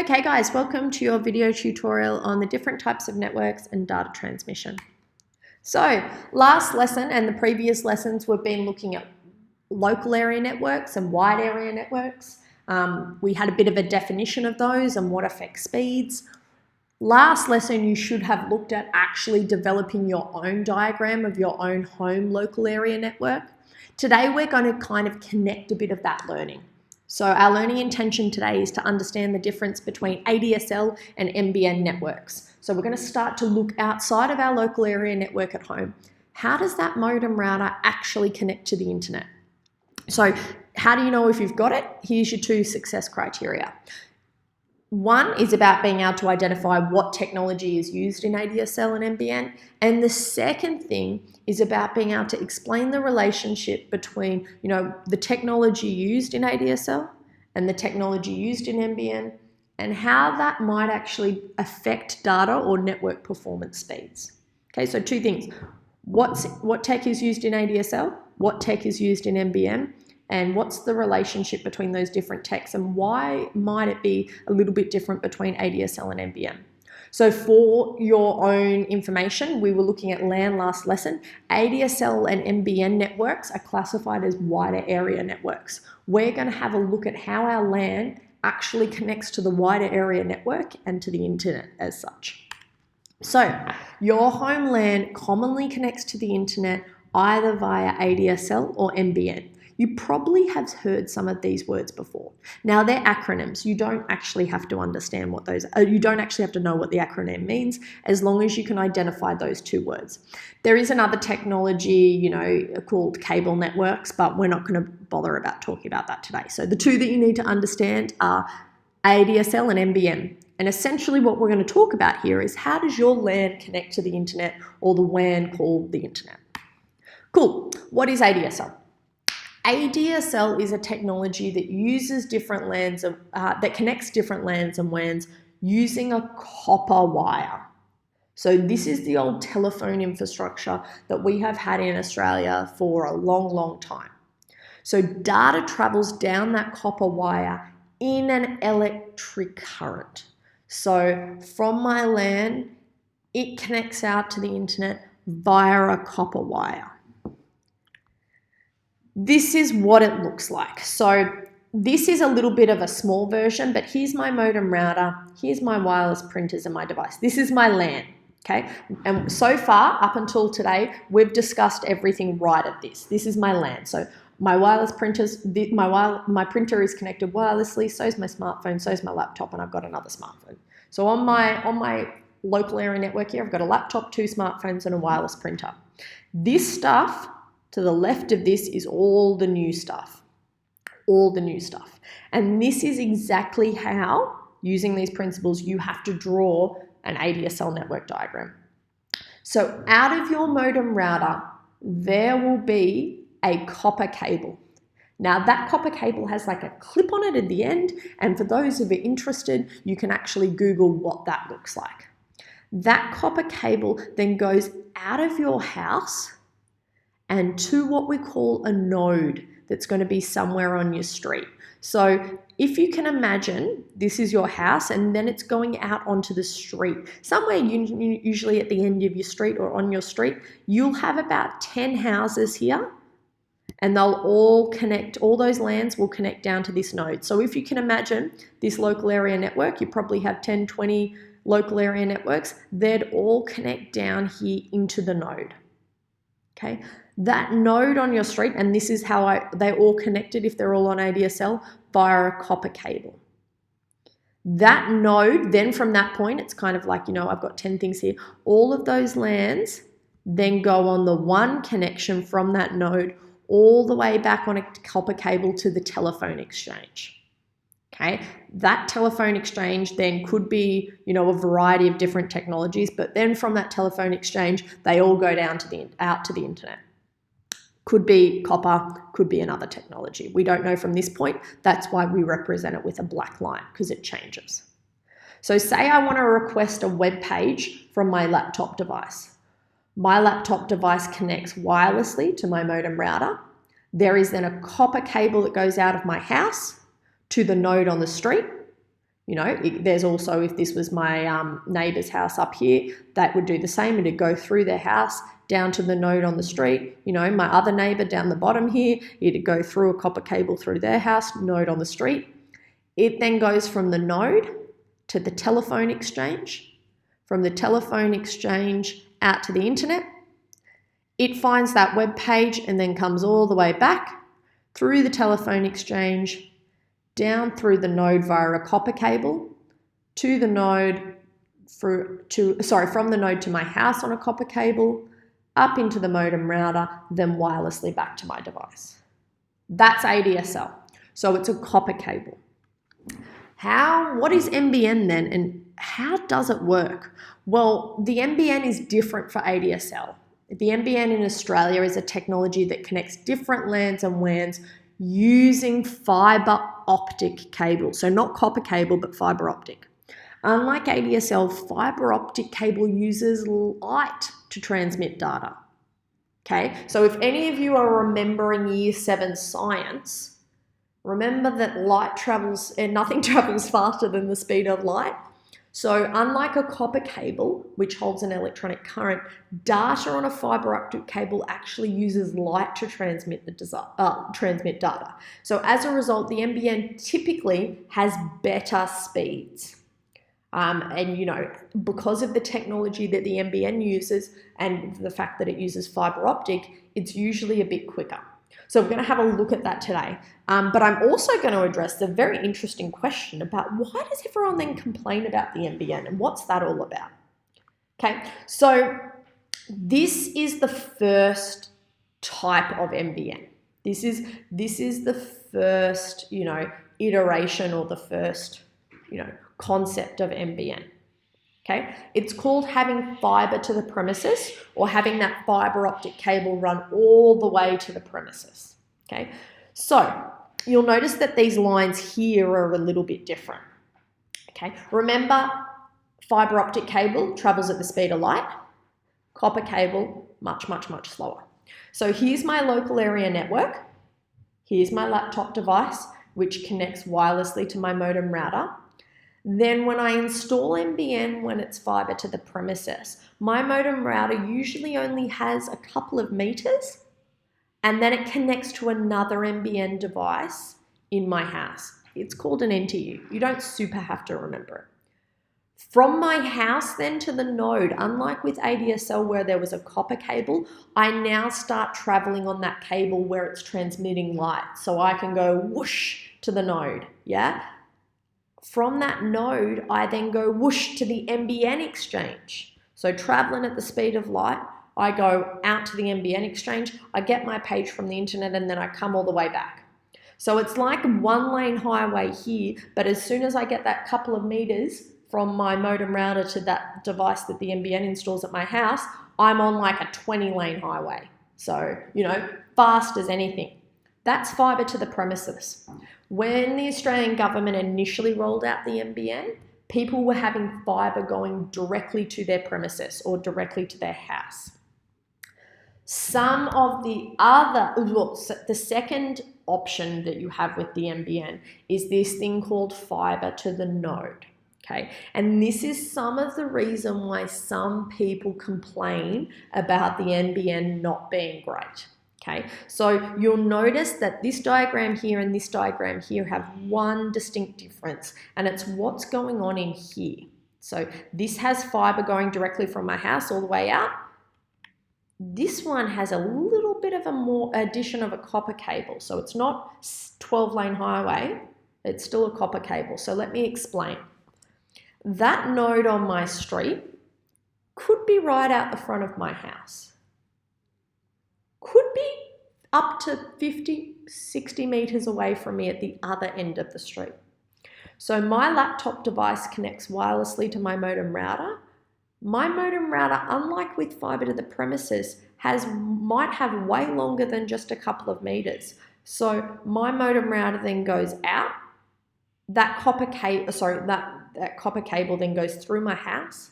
Okay guys, welcome to your video tutorial on the different types of networks and data transmission. So last lesson and the previous lessons we've been looking at local area networks and wide area networks. We had a bit of a definition of those and what affects speeds. Last lesson you should have looked at actually developing your own diagram of your own home local area network. Today we're going to kind of connect a bit of that learning. So our learning intention today is to understand the difference between ADSL and NBN networks. So we're going to start to look outside of our local area network at home. How does that modem router actually connect to the internet? So how do you know if you've got it? Here's your two success criteria. One is about being able to identify what technology is used in ADSL and NBN. And the second thing is about being able to explain the relationship between, the technology used in ADSL and the technology used in NBN and how that might actually affect data or network performance speeds. Okay, so two things. What tech is used in ADSL? What tech is used in NBN? And what's the relationship between those different techs and why might it be a little bit different between ADSL and NBN? So for your own information, we were looking at LAN last lesson. ADSL and NBN networks are classified as wider area networks. We're going to have a look at how our LAN actually connects to the wider area network and to the internet as such. So your home LAN commonly connects to the internet either via ADSL or NBN. You probably have heard some of these words before. Now they're acronyms. You don't actually have to understand what those are. You don't actually have to know what the acronym means as long as you can identify those two words. There is another technology, called cable networks, but we're not going to bother about talking about that today. So the two that you need to understand are ADSL and NBN. And essentially what we're going to talk about here is how does your LAN connect to the internet or the WAN called the internet? Cool. What is ADSL? ADSL is a technology that uses different LANs, that connects different LANs and WANs using a copper wire. So this is the old telephone infrastructure that we have had in Australia for a long, long time. So data travels down that copper wire in an electric current. So from my LAN, it connects out to the internet via a copper wire. This is what it looks like. So this is a little bit of a small version, but here's my modem router, here's my wireless printers and my device. This is my LAN, okay? And so far, up until today, we've discussed everything right at this. This is my LAN. So my wireless printers, my printer is connected wirelessly, so is my smartphone, so is my laptop, and I've got another smartphone. So on my local area network here, I've got a laptop, two smartphones, and a wireless printer. This stuff to the left of this is all the new stuff, And this is exactly how, using these principles, you have to draw an ADSL network diagram. So out of your modem router, there will be a copper cable. Now that copper cable has like a clip on it at the end, and for those who are interested, you can actually Google what that looks like. That copper cable then goes out of your house and to what we call a node that's going to be somewhere on your street. So if you can imagine, this is your house and then it's going out onto the street. Somewhere usually at the end of your street or on your street, you'll have about 10 houses here and they'll all connect, all those LANs will connect down to this node. So if you can imagine this local area network, you probably have 10, 20 local area networks, they'd all connect down here into the node. Okay, that node on your street, and this is how they're all connected if they're all on ADSL, via a copper cable. That node, then from that point, it's kind of like, I've got 10 things here. All of those LANs then go on the one connection from that node all the way back on a copper cable to the telephone exchange. Okay, that telephone exchange then could be, a variety of different technologies, but then from that telephone exchange, they all go down to out to the internet. Could be copper, could be another technology. We don't know from this point. That's why we represent it with a black line, because it changes. So say I want to request a web page from my laptop device. My laptop device connects wirelessly to my modem router. There is then a copper cable that goes out of my house to the node on the street. There's also, if this was my neighbour's house up here, that would do the same. It'd go through their house down to the node on the street. My other neighbour down the bottom here, it'd go through a copper cable through their house, node on the street. It then goes from the node to the telephone exchange, from the telephone exchange out to the internet. It finds that web page and then comes all the way back through the telephone exchange, down through the node via a copper cable to the node from the node to my house on a copper cable, up into the modem router, then wirelessly back to my device. That's ADSL. So it's a copper cable. What is NBN then, and how does it work? Well, the NBN is different for ADSL. The NBN in Australia is a technology that connects different LANs and WANs using fibre optic cable. So not copper cable, but fibre optic. Unlike ADSL, fibre optic cable uses light to transmit data. Okay, so if any of you are remembering Year 7 science, remember that light travels, and nothing travels faster than the speed of light. So unlike a copper cable, which holds an electronic current, data on a fibre optic cable actually uses light to transmit data. So as a result, the NBN typically has better speeds. Because of the technology that the NBN uses and the fact that it uses fibre optic, it's usually a bit quicker. So we're going to have a look at that today. But I'm also going to address the very interesting question about why does everyone then complain about the NBN and what's that all about? Okay, so this is the first type of NBN. This is the first, iteration or the first, concept of NBN. Okay, it's called having fibre to the premises or having that fibre optic cable run all the way to the premises. Okay, so you'll notice that these lines here are a little bit different. Okay, remember, fibre optic cable travels at the speed of light, copper cable much, much, much slower. So here's my local area network. Here's my laptop device, which connects wirelessly to my modem router. Then when I install NBN when it's fibre to the premises, my modem router usually only has a couple of meters, and then it connects to another NBN device in my house. It's called an NTU. You don't super have to remember it. From my house then to the node, unlike with ADSL where there was a copper cable, I now start traveling on that cable where it's transmitting light. So I can go whoosh to the node, yeah? From that node, I then go whoosh to the NBN exchange. So traveling at the speed of light, I go out to the NBN exchange, I get my page from the internet, and then I come all the way back. So it's like one lane highway here, but as soon as I get that couple of meters from my modem router to that device that the NBN installs at my house, I'm on like a 20-lane highway. So, fast as anything. That's fibre to the premises. When the Australian government initially rolled out the NBN, people were having fibre going directly to their premises or directly to their house. Some of the the second option that you have with the NBN is this thing called fibre to the node. Okay, and this is some of the reason why some people complain about the NBN not being great. Okay, so you'll notice that this diagram here and this diagram here have one distinct difference, and it's what's going on in here. So this has fibre going directly from my house all the way out. This one has a little bit of a more addition of a copper cable. So it's not 12-lane highway, it's still a copper cable. So let me explain. That node on my street could be right out the front of my house. Could be up to 50, 60 meters away from me at the other end of the street. So my laptop device connects wirelessly to my modem router. My modem router, unlike with fibre to the premises, might have way longer than just a couple of meters. So my modem router then goes out. That copper cable then goes through my house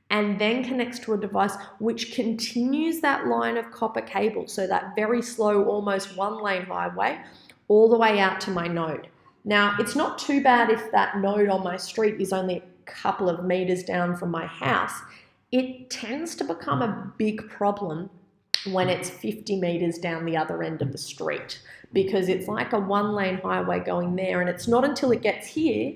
and then connects to a device which continues that line of copper cable, so that very slow, almost one-lane highway, all the way out to my node. Now, it's not too bad if that node on my street is only a couple of meters down from my house. It tends to become a big problem when it's 50 meters down the other end of the street, because it's like a 1-lane highway going there, and it's not until it gets here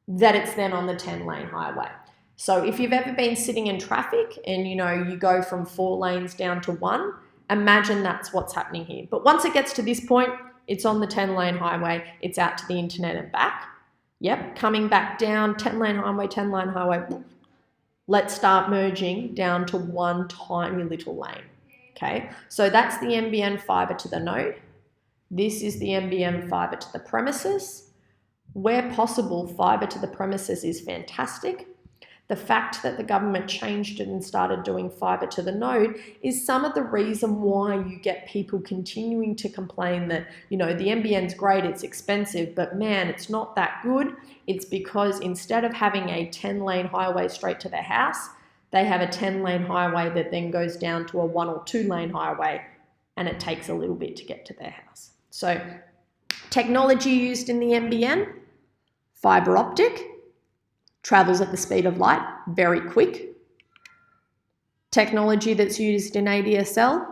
that it's then on the 10-lane highway. So if you've ever been sitting in traffic and you go from 4 lanes down to 1, imagine that's what's happening here. But once it gets to this point, it's on the 10-lane highway, it's out to the internet and back. Yep, coming back down, 10-lane highway, 10-lane highway. Let's start merging down to one tiny little lane. Okay, so that's the NBN fiber to the node. This is the NBN fiber to the premises. Where possible, fiber to the premises is fantastic. The fact that the government changed it and started doing fiber to the node is some of the reason why you get people continuing to complain that, the NBN's great, it's expensive, but man, it's not that good. It's because instead of having a 10-lane highway straight to their house, they have a 10-lane highway that then goes down to a 1 or 2-lane highway, and it takes a little bit to get to their house. So technology used in the NBN, fiber optic, travels at the speed of light, very quick. Technology that's used in ADSL,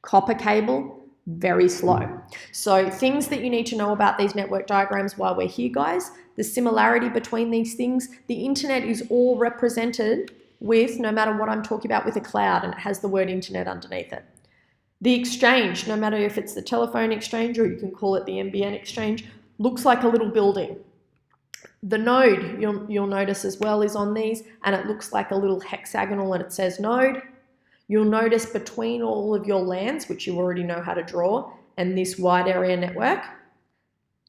copper cable, very slow. So things that you need to know about these network diagrams while we're here, guys, the similarity between these things, the internet is all represented with, no matter what I'm talking about, with a cloud, and it has the word internet underneath it. The exchange, no matter if it's the telephone exchange or you can call it the NBN exchange, looks like a little building. The node, you'll notice as well, is on these, and it looks like a little hexagonal and it says node. You'll notice between all of your LANs, which you already know how to draw, and this wide area network,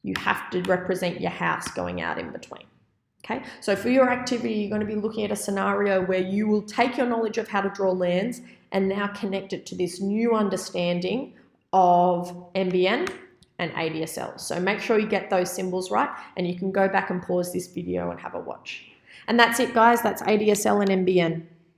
you have to represent your house going out in between. Okay, so for your activity, you're going to be looking at a scenario where you will take your knowledge of how to draw LANs and now connect it to this new understanding of NBN and ADSL. So make sure you get those symbols right, and you can go back and pause this video and have a watch. And that's it, guys. That's ADSL and NBN.